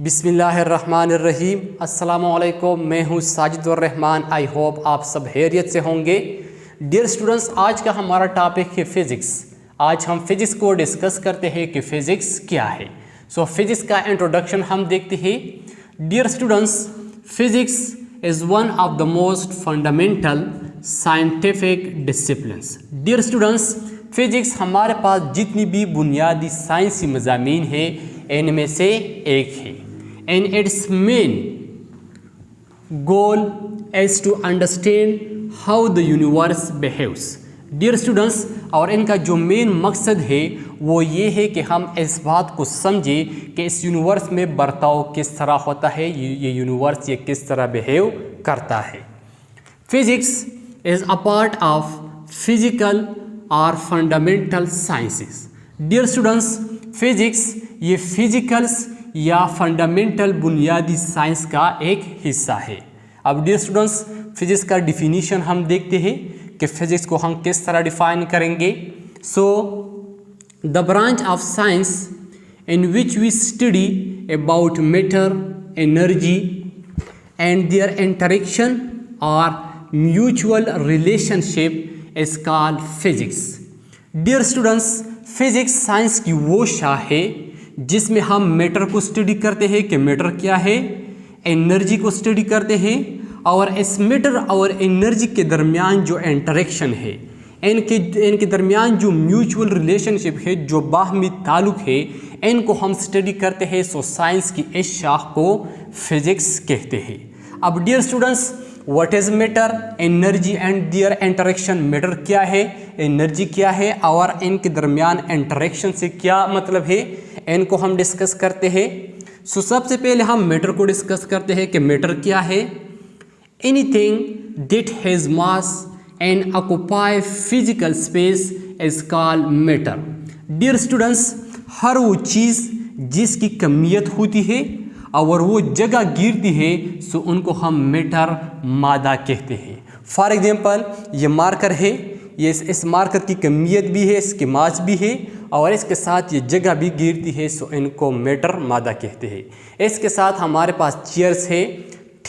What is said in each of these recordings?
बिस्मिल्लाहिर्रहमानिर्रहीम। अस्सलामुअलैकुम, मैं हूँ साजिदुर्रहमान। आई होप आप सब खैरियत से होंगे। डियर स्टूडेंट्स, आज का हमारा टॉपिक है फ़िज़िक्स। आज हम फिज़िक्स को डिस्कस करते हैं कि फ़िज़िक्स क्या है। सो फिज़िक्स का इंट्रोडक्शन हम देखते हैं। Dear students, physics is one of the most fundamental scientific disciplines. Dear students, physics हमारे पास जितनी भी बुनियादी साइंसी मज़ामीन है इनमें से एक है। And its main goal is to understand how the universe behaves. Dear students, और इनका जो मेन मकसद है वो ये है कि हम इस बात को समझें कि इस यूनिवर्स में बर्ताव किस तरह होता है, ये यूनिवर्स ये किस तरह बिहेव करता है। Physics is a part of physical और fundamental sciences. Dear students, physics ये फिजिकल्स या फंडामेंटल बुनियादी साइंस का एक हिस्सा है। अब डियर स्टूडेंट्स, फिजिक्स का डिफिनीशन हम देखते हैं कि फिजिक्स को हम किस तरह डिफाइन करेंगे। So the branch of science in which we study about matter, energy and their interaction और mutual relationship is called physics. Dear students, physics science की वो शाखा है जिसमें हम मैटर को स्टडी करते हैं कि मैटर क्या है, एनर्जी को स्टडी करते हैं और इस मैटर और एनर्जी के दरमियान जो इंटरेक्शन है, इनके दरमियान जो म्यूचुअल रिलेशनशिप है, जो बाहमी ताल्लुक़ है, इनको हम स्टडी करते हैं। सो साइंस की इस शाख को फिज़िक्स कहते हैं। अब dear students, what is matter, energy and their interaction. Matter क्या है, एनर्जी क्या है और इनके दरमियान इंटरेक्शन से क्या मतलब है, इनको हम डिस्कस करते हैं। सो सबसे पहले हम मैटर को डिस्कस करते हैं कि मैटर क्या है। Anything that has mass and occupy physical space is called matter. Dear students, हर वो चीज़ जिसकी कमियत होती है और वो जगह गिरती है, सो उनको हम मैटर, मादा कहते हैं। फॉर एग्जांपल, ये मार्कर है, ये इस मार्कर की कमियत भी है, इसकी मास भी है और इसके साथ ये जगह भी गिरती है, सो इनको मैटर, मादा कहते हैं। इसके साथ हमारे पास चेयर्स है,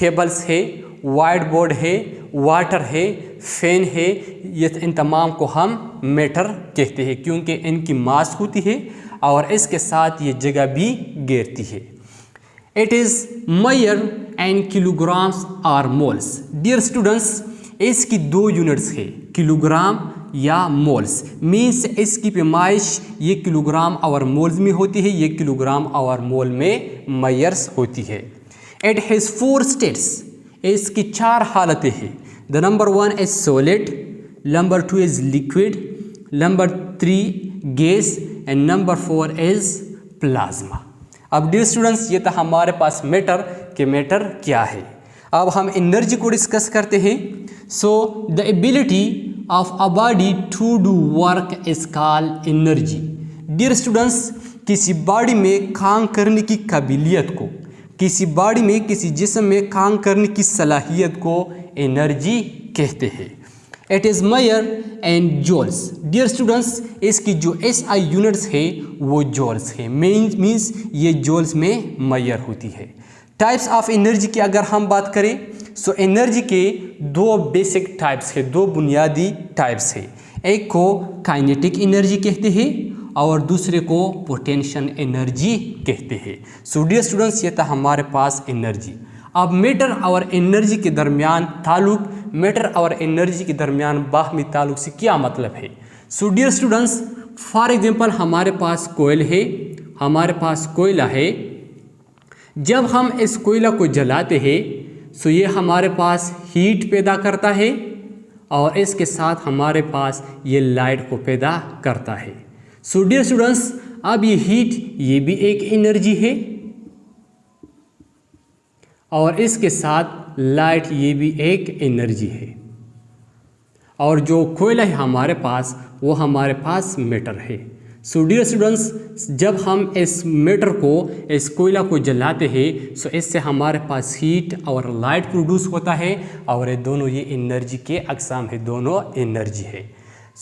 टेबल्स है, वाइट बोर्ड है, वाटर है, फैन है, ये इन तमाम को हम मैटर कहते हैं क्योंकि इनकी मास होती है और इसके साथ ये जगह भी गिरती है। It is measured in kilograms or moles. Dear students, इसकी दो यूनिट्स है, किलोग्राम या मोल्स। मीन्स इसकी पैमाइश ये किलोग्राम और मोल्स में होती है, ये किलोग्राम और मोल में मेजर्स होती है। It has 4 states. इसकी 4 हालतें हैं। The number 1 is solid, number 2 is liquid, number 3 gas and number 4 is plasma. अब डियर स्टूडेंट्स, ये था हमारे पास मैटर कि मैटर क्या है। अब हम एनर्जी को डिस्कस करते हैं। So the ability of a body to do work is called energy. Dear students, किसी बॉडी में काम करने की काबिलियत को, किसी बॉडी में, किसी जिस्म में काम करने की सलाहियत को एनर्जी कहते हैं। It is measured in joules. Dear students, इसकी जो SI यूनिट्स है वो जूल्स है। मीन्स ये जूल्स में मेजर होती है। टाइप्स ऑफ एनर्जी की अगर हम बात करें, सो एनर्जी के 2 बेसिक टाइप्स है, 2 बुनियादी टाइप्स है। एक को काइनेटिक एनर्जी कहते हैं और दूसरे को पोटेंशियल एनर्जी कहते हैं। सो डियर स्टूडेंट्स, ये था हमारे पास एनर्जी। अब मैटर और एनर्जी के दरमियान ताल्लुक़, मैटर और एनर्जी के दरमियान बाहमी ताल्लुक़ से क्या मतलब है। So dear students, for example हमारे पास कोयल है, हमारे पास कोयला है। जब हम इस कोयला को जलाते हैं, सो ये हमारे पास हीट पैदा करता है और इसके साथ हमारे पास ये लाइट को पैदा करता है। सो डियर स्टूडेंट्स, अब ये हीट ये भी एक एनर्जी है और इसके साथ लाइट ये भी एक एनर्जी है और जो कोयला है हमारे पास वो हमारे पास मैटर है। सो डियर स्टूडेंट्स, जब हम इस मैटर को, इस कोयला को जलाते हैं, सो इससे हमारे पास हीट और लाइट प्रोड्यूस होता है और ये दोनों ये एनर्जी के अक़साम है, दोनों एनर्जी है।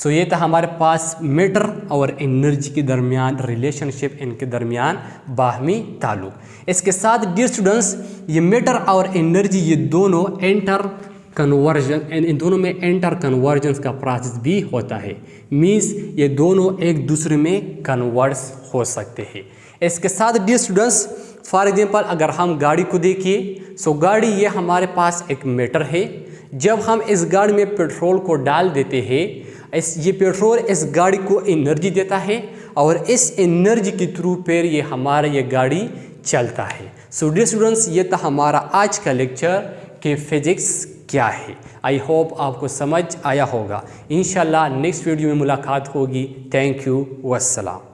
सो ये था हमारे पास मैटर और एनर्जी के दरमियान रिलेशनशिप, इनके दरमियान बाहमी ताल्लुक। इसके साथ डियर स्टूडेंट्स, ये मैटर और एनर्जी ये दोनों इन दोनों में एंटर कन्वर्जेंस का प्रोसेस भी होता है। मीन्स ये दोनों एक दूसरे में कन्वर्ट्स हो सकते हैं। इसके साथ डियर स्टूडेंट्स, फॉर एग्जांपल अगर हम गाड़ी को देखिए, सो गाड़ी ये हमारे पास एक मैटर है। जब हम इस गाड़ी में पेट्रोल को डाल देते हैं, ये पेट्रोल इस गाड़ी को एनर्जी देता है और इस एनर्जी के थ्रू फिर ये गाड़ी चलता है। सो डियर स्टूडेंट्स, ये था हमारा आज का लेक्चर कि फिजिक्स क्या है। आई होप आपको समझ आया होगा। इंशाल्लाह नेक्स्ट वीडियो में मुलाकात होगी। Thank you, वस्सलाम।